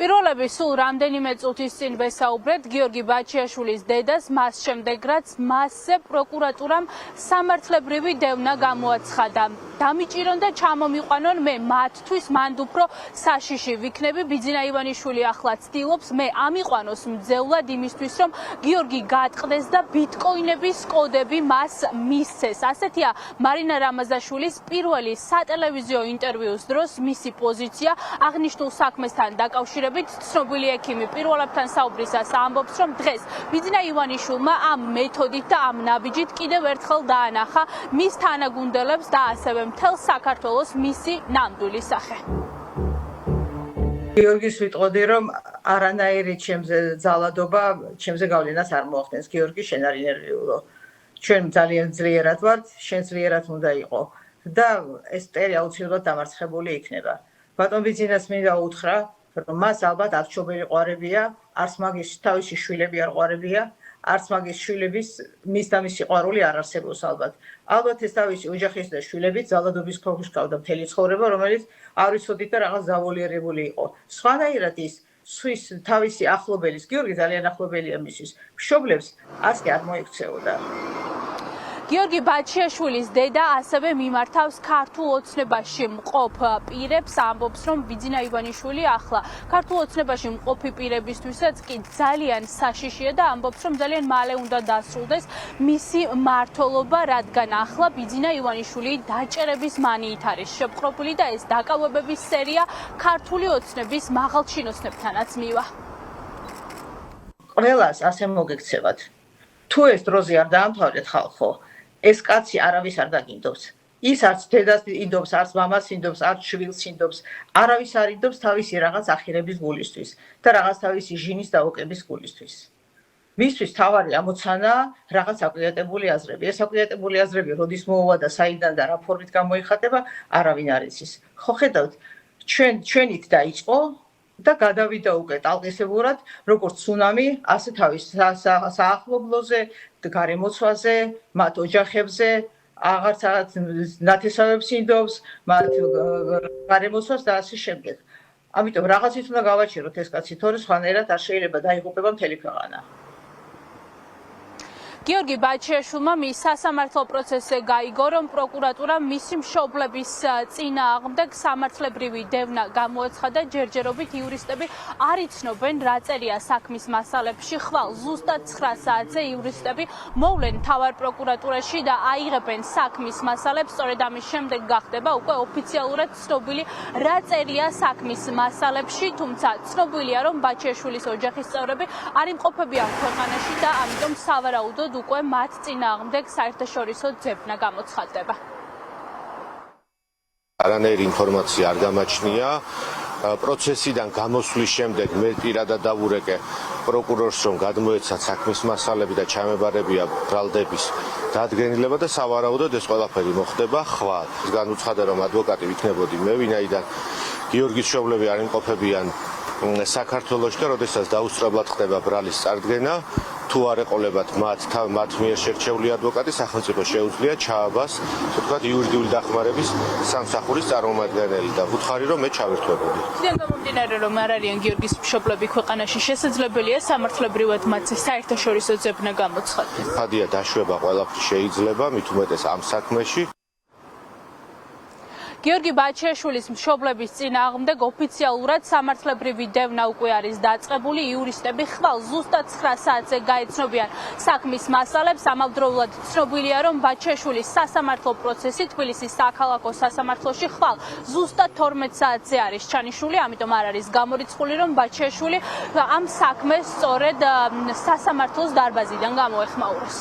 პირველები სულ რამდენიმე წუთის წინ ვესაუბრეთ გიორგი ბაჩიაშვილის დედას, მას შემდეგ რაც მასზე პროკურატურამ სამართლებრივი დევნა გამოაცხადა. დამიჭირონ და ჩამომიყვანონ, მე მათთვის მანდ უფრო საშიში ვიქნები. ბიძინა ივანიშვილი ახლა ცდილობს მე ამიყვანოს მძევლად იმისთვის, რომ გიორგი გაატყდეს და ბიტკოინების კოდები მას მისცეს. ასეთია მარინა რამაზაშვილის პირველი სატელევიზიო ინტერვიუს დროს მისი პოზიცია აღნიშნულ საქმესთან დაკავშირებით. ცნობილი ექიმი პირველებთან საუბრისას ამბობს, რომ დღეს ბიძინა ივანიშვილმა ამ მეთოდით და ამ ნაბიჯით კიდევ ერთხელ დაანახა მის თანაგუნდელებს და ასევე მთელ საქართველოს მისი ნამდვილი სახე. გიორგის ვიტყოდი, რომ არანაირი ჩემზე ძალადობა ჩემზე გავლენას არ მოახდენს. გიორგი, შენ არ ინერვიულო. ჩვენ ძალიან ძლიერად ვართ, შენ ძლიერად უნდა იყო და ეს მტერი აუცილებლად დამარცხებული იქნება. ბატონ ბიძინას მინდა უთხრა, რომ მას ალბათ არჩობილი ყვარებია, არც მაგის თავისი შვილები არ ყვარებია, არც მაგის შვილების მის და მისი ყვარული არ არსებობს ალბათ. ალბათ ეს თავისი ოჯახის და შვილებით ძალადობის ქვეშ გავდა მთელი ცხოვრება, რომელიც არ ვიცოდით და რაღაც ზავუალირებული იყო. სხვანაირად ის სვის თავისი ახლობელის, გიორგი ძალიან ახლობელია მისთვის, მშობლებს არც კი არ მოიქცეოდა. გიორგი ბაჩიაშვილის დედა ასევე მიმართავს ქართულ ოცნებაში მყოფ პირებს, ამბობს, რომ ბიძინა ივანიშვილი ახლა ქართულ ოცნებაში მყოფი პირებისთვისაც კი ძალიან საშიშია და ამბობს, რომ ძალიან მალე უნდა დასრულდეს მისი მმართველობა, რადგან ახლა ბიძინა ივანიშვილი დაჭერების მანიით არის შეპყრობილი და ეს დაკავებების სერია ქართული ოცნების მაღალჩინოსნებთანაც მივა. ყველას ასე მოგექცევათ. თუ ეს დროზე არ დაამთავრეთ ხალხო, ეს კაცი არავის არ დაგინდობს. ის არც დედას ინდობს, არც მამას ინდობს, არც შვილს ინდობს. არავის არ ინდობს თავისი რაღაც ახირების გულისთვის და რაღაც თავისი ჟინის დაუკების გულისთვის. მისთვის თავარი ამოცანა რაღაც აკვიატებული აზრები. ეს აკვიატებული აზრები როდის მოუვა და საიდან და რა ფორმით გამოიხატება, არავინ არ იცის. ხო ხედავთ, ჩვენით დაიწყო და გადავიდა უკვე ტალღისებურად, როგორც ცუნამი, ასე თავის საახლობლოზე, გარემოცვაზე, მათ ოჯახებზე, აღარც ნათესავებს ინდობს, მათ გარემოცვას და ასე შემდეგ. ამიტომ რაღაცით უნდა გავაჩეროთ ეს კაცი, თორე სხვანაირად არ შეიძლება დაიღუპება მთელი ქვეყანა. გიორგი ბაჩიაშვილმა მის სასამართლო პროცესზე გაიგო, რომ პროკურატურამ მისი მშობლების წინააღმდეგ სამართლებრივი დევნა გამოაცხადა. ჯერჯერობით იურისტები არ იცნობენ, რა წერია საქმის მასალებში. ხვალ ზუსტად 9 საათზე იურისტები მოვლენ მთავარ პროკურატურაში და აიღებენ საქმის მასალებს. სწორედ ამის შემდეგ გახდება უკვე ოფიციალურად ცნობილი, რა წერია საქმის მასალებში. თუმცა ცნობილია, რომ ბაჩიაშვილის ოჯახის წევრები არ იმყოფებიან ქვეყანაში და ამიტომ სავარაუდოდ უკვე მათ წინააღმდეგ საერთაშორისო ძებნა გამოცხადდება. არანაირი ინფორმაცია არ გამაჩნია. პროცესიდან გამოსვლის შემდეგ მე პირადად დავურეკე პროკურორს, რომ გადმოეცათ საქმის მასალები და ჩამებარებია ბრალდების დადგენილება და სავარაუდოდ ეს ყველაფერი მოხდება ხვალ. განუცხადა, რომ ადვოკატი ვიქნებოდი მე, ვინაიდან გიორგის მშობლები არ იმყოფებიან საქართველოში და როდესაც დაუსწრებლად ხდება ბრალის წარდგენა, თუ არ ეყოლებათ მათ მიერ შერჩეული ადვოკატი, სახელმწიფო შეუძლია ჩააბას, ასე ვთქვათ, იურიდიული დახმარების სამსახურის წარმომადგენელი და ვუთხარი, რომ მე ჩავერთვებოდი. ისედან გამომდინარე, რომ არ არიან გიორგის მშობლები ქვეყანაში, შესაძლებელია სამართლებრივად მათზე საერთაშორისო ძებნა გამოცხადდეს. ხადია დაშვება ყველაფერი შეიძლება, მით უმეტეს ამ საქმეში. გიორგი ბაჩიაშვილის მშობლების წინააღმდეგ ოფიციალურად სამართლებრივი დევნა უკვე არის დაწყებული. იურისტები ხვალ ზუსტად 9 საათზე გაეცნობიან საქმის მასალებს. ამავდროულად ცნობილია, რომ ბაჩიაშვილის სასამართლო პროცესი თბილისის საქალაქო სასამართლოში ხვალ ზუსტად 12 საათზე არის ჩანიშნული, ამიტომ არ არის გამორიცხული, რომ ბაჩიაშვილი ამ საქმეს სწორედ სასამართლოს დარბაზიდან გამოეხმაუროს.